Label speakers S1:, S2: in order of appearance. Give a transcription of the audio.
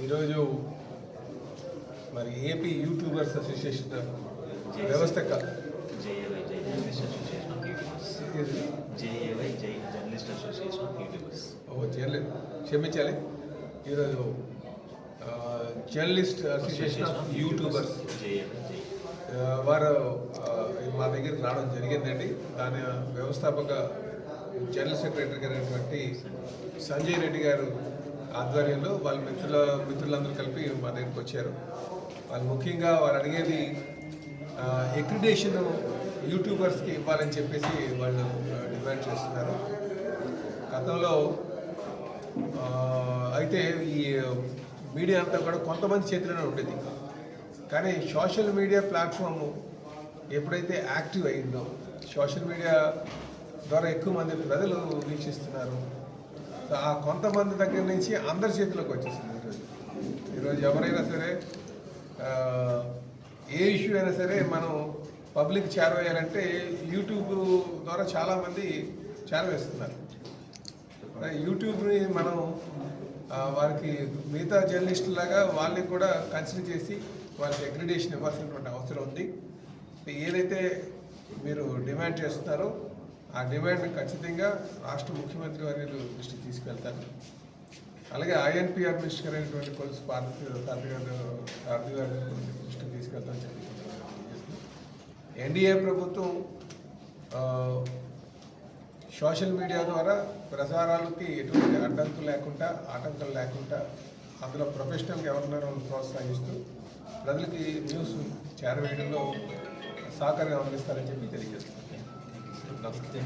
S1: ఈరోజు మరి AP YouTubers association వ్యవస్థక క్షమించాలి ఈరోజు జర్నలిస్ట్ అసోసియేషన్ ఆఫ్ యూట్యూబర్స్ వారు మా దగ్గరికి రావడం జరిగిందండి. దాని వ్యవస్థాపక జనరల్ సెక్రటరీ గారైనటువంటి సంజయ్ రెడ్డి గారు ఆధ్వర్యంలో వాళ్ళ మిత్రులందరూ కలిపి మా దగ్గరికి వచ్చారు. వాళ్ళు ముఖ్యంగా వారు అడిగేది అక్రిడేషన్ యూట్యూబర్స్కి ఇవ్వాలని చెప్పేసి వాళ్ళు డిమాండ్ చేస్తున్నారు. గతంలో అయితే ఈ మీడియా అంతా కూడా కొంతమంది చేతిలోనే ఉండేది, కానీ సోషల్ మీడియా ప్లాట్ఫామ్ ఎప్పుడైతే యాక్టివ్ అయిందో, సోషల్ మీడియా ద్వారా ఎక్కువ మంది ప్రజలు వీక్షిస్తున్నారు. ఆ కొంతమంది దగ్గర నుంచి అందరి చేతిలోకి వచ్చేసింది. ఈరోజు ఎవరైనా సరే ఏ ఇష్యూ అయినా సరే మనం పబ్లిక్ చేరవేయాలంటే యూట్యూబ్ ద్వారా చాలామంది చేరవేస్తున్నారు. యూట్యూబ్ని మనం వారికి మిగతా జర్నలిస్టులాగా వాళ్ళని కూడా కన్సిడర్ చేసి వాళ్ళకి అక్రిడేషన్ ఇవ్వాల్సినటువంటి అవసరం ఉంది. ఏదైతే మీరు డిమాండ్ చేస్తున్నారో ఆ డిమాండ్ ఖచ్చితంగా రాష్ట్ర ముఖ్యమంత్రి వారి దృష్టికి తీసుకెళ్తారు. అలాగే ఐఎన్పిఆర్ మినిస్టర్ అయినటువంటి కొలుసు పార్థి గారి దృష్టికి తీసుకెళ్తామని చెప్పి ఎన్డీఏ ప్రభుత్వం సోషల్ మీడియా ద్వారా ప్రసారాలకి ఎటువంటి ఆటంకాలు లేకుండా అందులో ప్రొఫెషనల్గా ఎవరున్నారో ప్రోత్సహిస్తూ ప్రజలకి న్యూస్ చేరవేయడంలో సహకారం అందిస్తారని చెప్పి తెలియజేస్తున్నాను. నమస్తే.